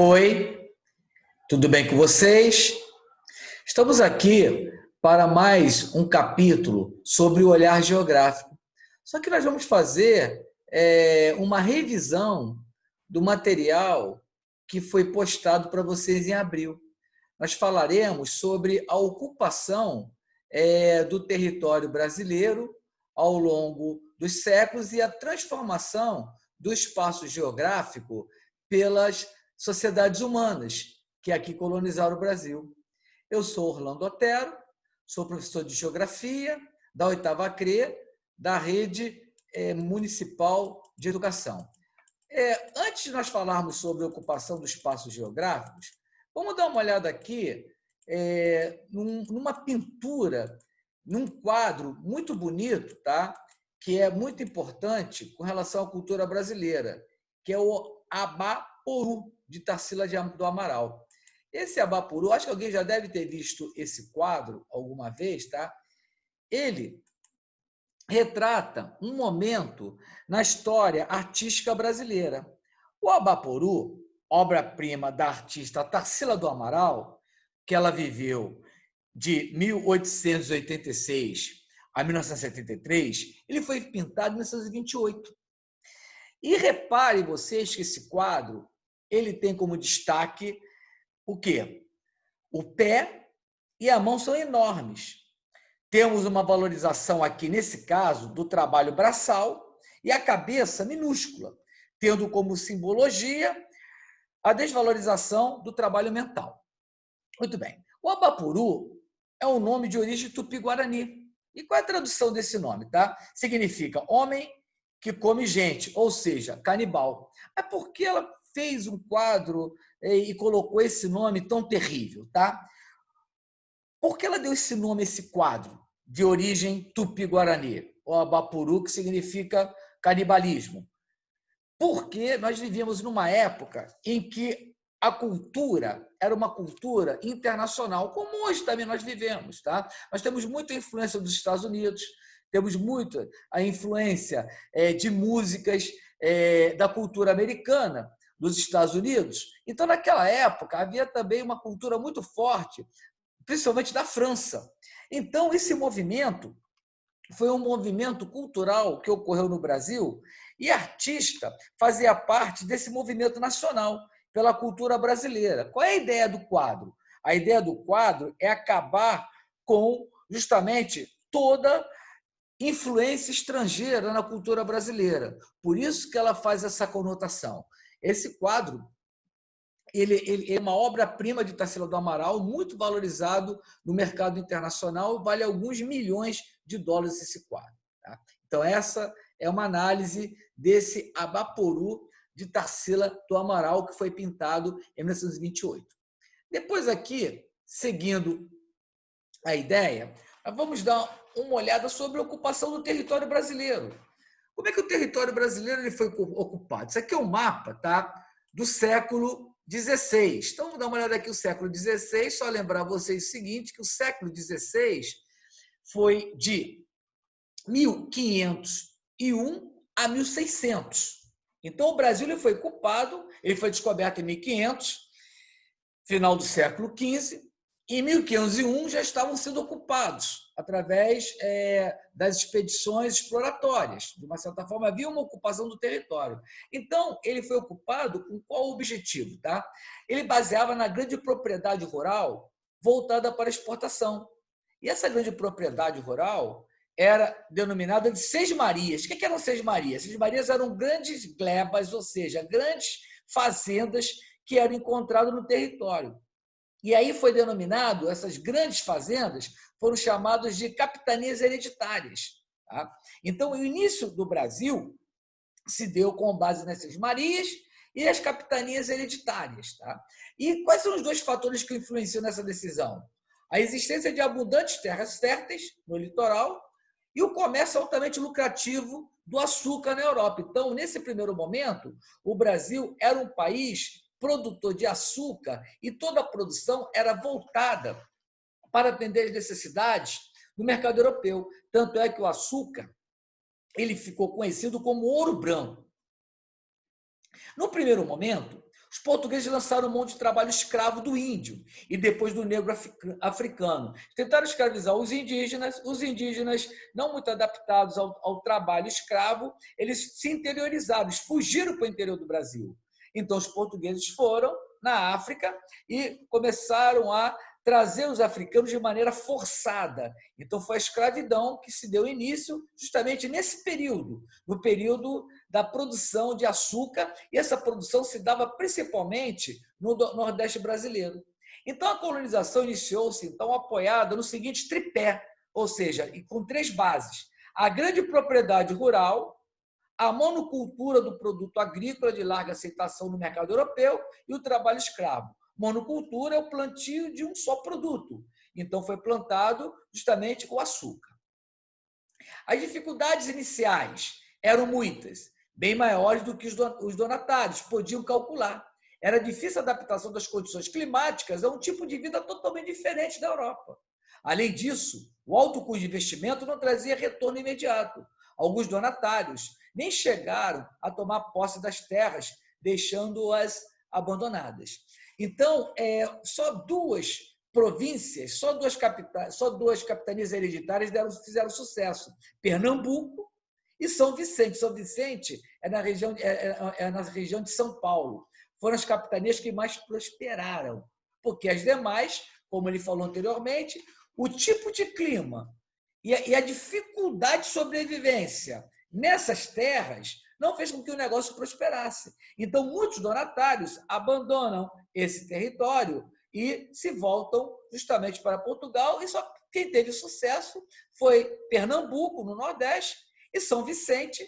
Oi, tudo bem com vocês? Estamos aqui para mais um capítulo sobre o olhar geográfico. Só que nós vamos fazer uma revisão do material que foi postado para vocês em abril. Nós falaremos sobre a ocupação do território brasileiro ao longo dos séculos e a transformação do espaço geográfico pelas sociedades humanas que aqui colonizaram o Brasil. Eu sou Orlando Otero, sou professor de Geografia da oitava CRE, da Rede Municipal de Educação. Antes de nós falarmos sobre a ocupação dos espaços geográficos, vamos dar uma olhada aqui numa pintura, num quadro muito bonito, tá? Que é muito importante com relação à cultura brasileira, que é o Abaporu, de Tarsila do Amaral. Esse Abaporu, acho que alguém já deve ter visto esse quadro alguma vez, tá? Ele retrata um momento na história artística brasileira. O Abaporu, obra-prima da artista Tarsila do Amaral, que ela viveu de 1886 a 1973, ele foi pintado em 1928. E reparem vocês que esse quadro ele tem como destaque o quê? O pé e a mão são enormes. Temos uma valorização aqui, nesse caso, do trabalho braçal e a cabeça minúscula, tendo como simbologia a desvalorização do trabalho mental. Muito bem. O Abaporu é um nome de origem tupi-guarani. E qual é a tradução desse nome? Tá? Significa homem que come gente, ou seja, canibal. Mas por que ela fez um quadro e colocou esse nome tão terrível? Tá? Por que ela deu esse nome a esse quadro de origem tupi-guarani? O Abaporu, que significa canibalismo. Porque nós vivíamos numa época em que a cultura era uma cultura internacional, como hoje também nós vivemos. Tá? Nós temos muita influência dos Estados Unidos, temos muita a influência de músicas da cultura americana dos Estados Unidos. Então, naquela época, havia também uma cultura muito forte, principalmente da França. Então, esse movimento foi um movimento cultural que ocorreu no Brasil e artista fazia parte desse movimento nacional pela cultura brasileira. Qual é a ideia do quadro? A ideia do quadro é acabar com justamente toda influência estrangeira na cultura brasileira. Por isso que ela faz essa conotação. Esse quadro ele é uma obra-prima de Tarsila do Amaral, muito valorizado no mercado internacional, vale alguns milhões de dólares esse quadro. Tá? Então, essa é uma análise desse Abaporu de Tarsila do Amaral, que foi pintado em 1928. Depois aqui, seguindo a ideia, vamos dar uma olhada sobre a ocupação do território brasileiro. Como é que o território brasileiro ele foi ocupado? Isso aqui é um mapa, tá? Do século XVI. Então, vamos dar uma olhada aqui no século XVI, só lembrar vocês o seguinte, que o século XVI foi de 1501 a 1600. Então, o Brasil ele foi ocupado, ele foi descoberto em 1500, final do século XV. Em 1501 já estavam sendo ocupados através das expedições exploratórias. De uma certa forma, havia uma ocupação do território. Então, ele foi ocupado com qual objetivo? Tá? Ele baseava na grande propriedade rural voltada para a exportação. E essa grande propriedade rural era denominada de Seis-Marias. O que eram Seis-Marias? Seis-Marias eram grandes glebas, ou seja, grandes fazendas que eram encontradas no território. E aí foi denominado, essas grandes fazendas foram chamadas de capitanias hereditárias. Tá? Então, o início do Brasil se deu com base nessas Marias e as capitanias hereditárias. Tá? E quais são os dois fatores que influenciam nessa decisão? A existência de abundantes terras férteis no litoral e o comércio altamente lucrativo do açúcar na Europa. Então, nesse primeiro momento, o Brasil era um país produtor de açúcar e toda a produção era voltada para atender as necessidades do mercado europeu. Tanto é que o açúcar ele ficou conhecido como ouro branco. No primeiro momento, Os portugueses lançaram mão de trabalho escravo do índio e depois do negro africano. Tentaram escravizar os indígenas não muito adaptados ao trabalho escravo, eles se interiorizaram, eles fugiram para o interior do Brasil. Então, os portugueses foram na África e começaram a trazer os africanos de maneira forçada. Então, foi a escravidão que se deu início justamente nesse período, no período da produção de açúcar, e essa produção se dava principalmente no Nordeste brasileiro. Então, a colonização iniciou-se, então, apoiada no seguinte tripé, ou seja, com 3 bases: a grande propriedade rural, a monocultura do produto agrícola de larga aceitação no mercado europeu e o trabalho escravo. Monocultura é o plantio de um só produto. Então, foi plantado justamente o açúcar. As dificuldades iniciais eram muitas, bem maiores do que os donatários podiam calcular. Era difícil a adaptação das condições climáticas a um tipo de vida totalmente diferente da Europa. Além disso, o alto custo de investimento não trazia retorno imediato. Alguns donatários nem chegaram a tomar posse das terras, deixando-as abandonadas. Então, só 2 províncias, só duas capitanias hereditárias fizeram sucesso: Pernambuco e São Vicente. São Vicente é na região de São Paulo. Foram as capitanias que mais prosperaram, porque as demais, como ele falou anteriormente, o tipo de clima e a dificuldade de sobrevivência nessas terras não fez com que o negócio prosperasse. Então, muitos donatários abandonam esse território e se voltam justamente para Portugal, e só quem teve sucesso foi Pernambuco, no Nordeste, e São Vicente,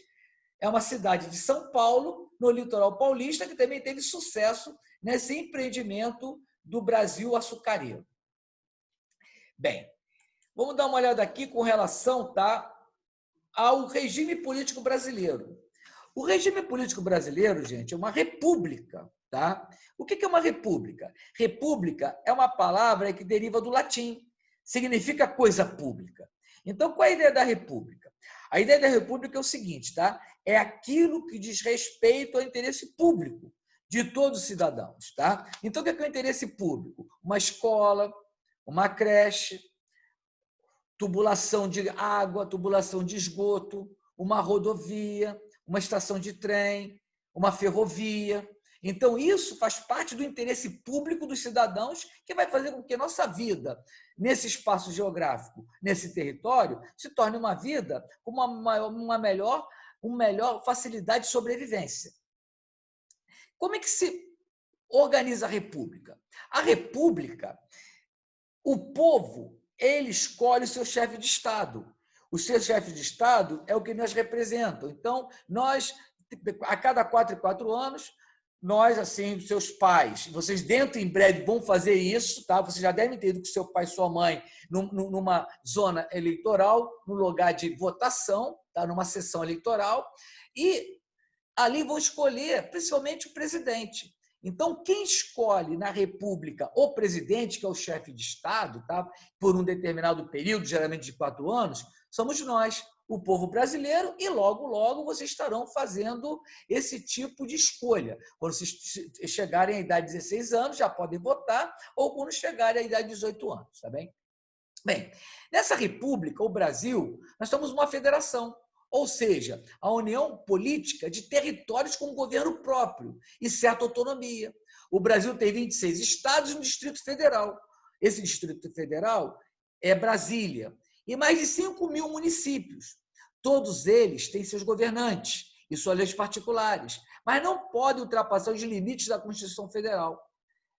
é uma cidade de São Paulo, no litoral paulista, que também teve sucesso nesse empreendimento do Brasil açucareiro. Bem, vamos dar uma olhada aqui com relação ao regime político brasileiro. O regime político brasileiro, gente, é uma república. Tá? O que é uma república? República é uma palavra que deriva do latim, significa coisa pública. Então, qual é a ideia da república? A ideia da república é o seguinte, tá? É aquilo que diz respeito ao interesse público de todos os cidadãos. Tá? Então, o que é o interesse público? Uma escola, uma creche, tubulação de água, tubulação de esgoto, uma rodovia, uma estação de trem, uma ferrovia. Então, isso faz parte do interesse público dos cidadãos, que vai fazer com que a nossa vida, nesse espaço geográfico, nesse território, se torne uma vida com uma melhor facilidade de sobrevivência. Como é que se organiza a República? A República, o povo, ele escolhe o seu chefe de Estado. O seu chefe de Estado é o que nos representa. Então, nós, a cada 4 em 4 anos, nós, assim, seus pais, vocês dentro em breve vão fazer isso, tá? Vocês já devem ter ido com seu pai e sua mãe numa zona eleitoral, no lugar de votação, tá? Numa sessão eleitoral, e ali vão escolher principalmente o presidente. Então, quem escolhe na República o presidente, que é o chefe de Estado, tá? Por um determinado período, geralmente de 4 anos, somos nós, o povo brasileiro, e logo, logo vocês estarão fazendo esse tipo de escolha. Quando vocês chegarem à idade de 16 anos, já podem votar, ou quando chegarem à idade de 18 anos, tá bem? Bem, nessa república, o Brasil, nós estamos uma federação, ou seja, a união política de territórios com governo próprio e certa autonomia. O Brasil tem 26 estados e um Distrito Federal. Esse Distrito Federal é Brasília, e mais de 5.000 municípios. Todos eles têm seus governantes e suas leis particulares, mas não podem ultrapassar os limites da Constituição Federal.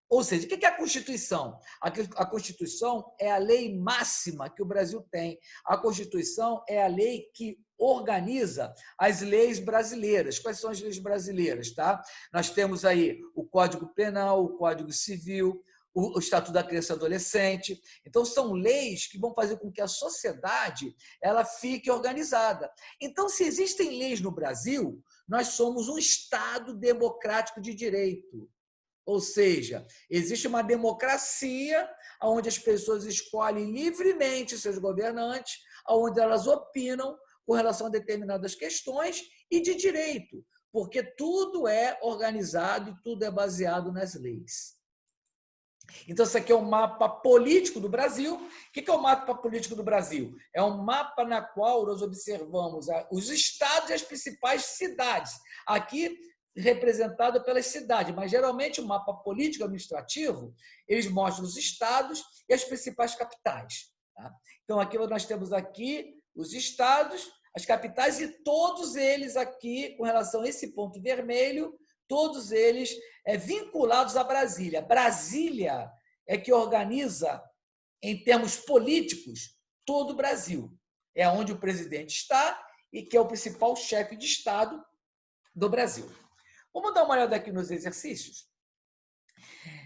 Ou seja, o que é a Constituição? A Constituição é a lei máxima que o Brasil tem. A Constituição é a lei que organiza as leis brasileiras. Quais são as leis brasileiras? Tá? Nós temos aí o Código Penal, o Código Civil, o Estatuto da Criança e Adolescente. Então, são leis que vão fazer com que a sociedade ela fique organizada. Então, se existem leis no Brasil, nós somos um Estado democrático de direito. Ou seja, existe uma democracia onde as pessoas escolhem livremente seus governantes, onde elas opinam com relação a determinadas questões e de direito. porque tudo é organizado e tudo é baseado nas leis. Então, isso aqui é um mapa político do Brasil. O que é o mapa político do Brasil? É um mapa na qual nós observamos os estados e as principais cidades. Aqui, representado pelas cidades, mas geralmente o mapa político administrativo, eles mostram os estados e as principais capitais. Tá? Então, aqui nós temos aqui os estados, as capitais e todos eles aqui, com relação a esse ponto vermelho, todos eles vinculados a Brasília. Brasília é que organiza, em termos políticos, todo o Brasil. É onde o presidente está e que é o principal chefe de Estado do Brasil. Vamos dar uma olhada aqui nos exercícios?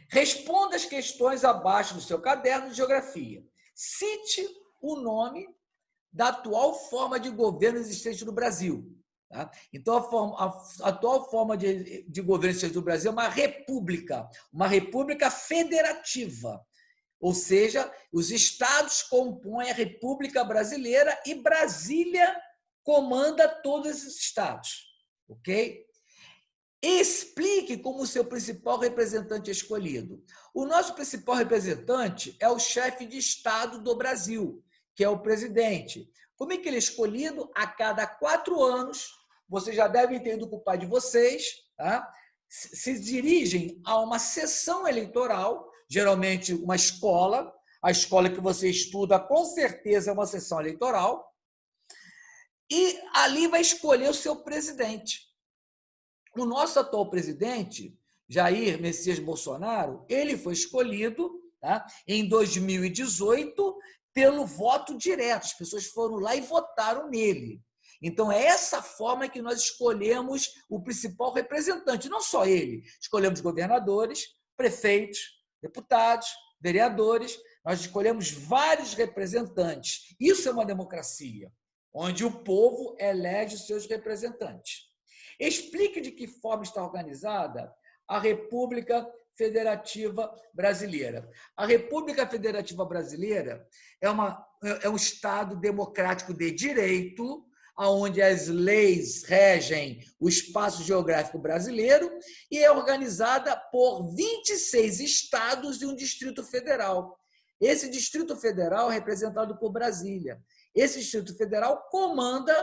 Responda as questões abaixo do seu caderno de geografia. Cite o nome da atual forma de governo existente no Brasil. Tá? Então, a atual forma de governo existente no Brasil é uma república federativa. Ou seja, os estados compõem a República Brasileira e Brasília comanda todos esses estados. Ok? Explique como o seu principal representante é escolhido. O nosso principal representante é o chefe de Estado do Brasil, que é o presidente. Como é que ele é escolhido? A cada 4 anos, vocês já devem ter ido com o pai de vocês, tá? Se dirigem a uma sessão eleitoral, geralmente uma escola, a escola que você estuda com certeza é uma sessão eleitoral, e ali vai escolher o seu presidente. O nosso atual presidente, Jair Messias Bolsonaro, ele foi escolhido, tá, em 2018 pelo voto direto. As pessoas foram lá e votaram nele. Então, é essa forma que nós escolhemos o principal representante. Não só ele, escolhemos governadores, prefeitos, deputados, vereadores, nós escolhemos vários representantes. Isso é uma democracia, onde o povo elege os seus representantes. Explique de que forma está organizada a República Federativa Brasileira. A República Federativa Brasileira é um Estado democrático de direito, onde as leis regem o espaço geográfico brasileiro e é organizada por 26 estados e um Distrito Federal. Esse Distrito Federal é representado por Brasília. Esse Distrito Federal comanda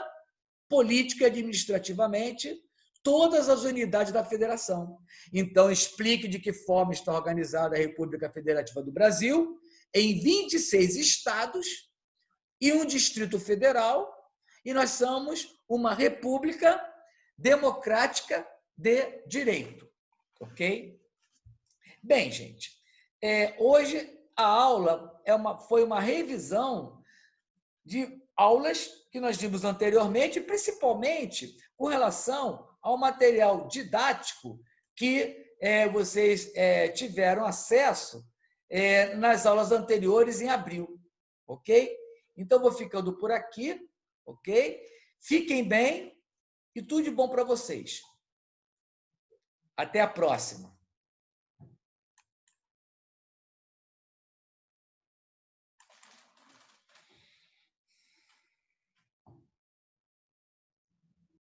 política e administrativamente todas as unidades da federação. Então, explique de que forma está organizada a República Federativa do Brasil, em 26 estados e um Distrito Federal, e nós somos uma república democrática de direito. Ok? Bem, gente, hoje a aula foi uma revisão de aulas que nós vimos anteriormente, principalmente com relação ao material didático que vocês tiveram acesso nas aulas anteriores em abril, ok? Então, vou ficando por aqui, ok? Fiquem bem e tudo de bom para vocês. Até a próxima.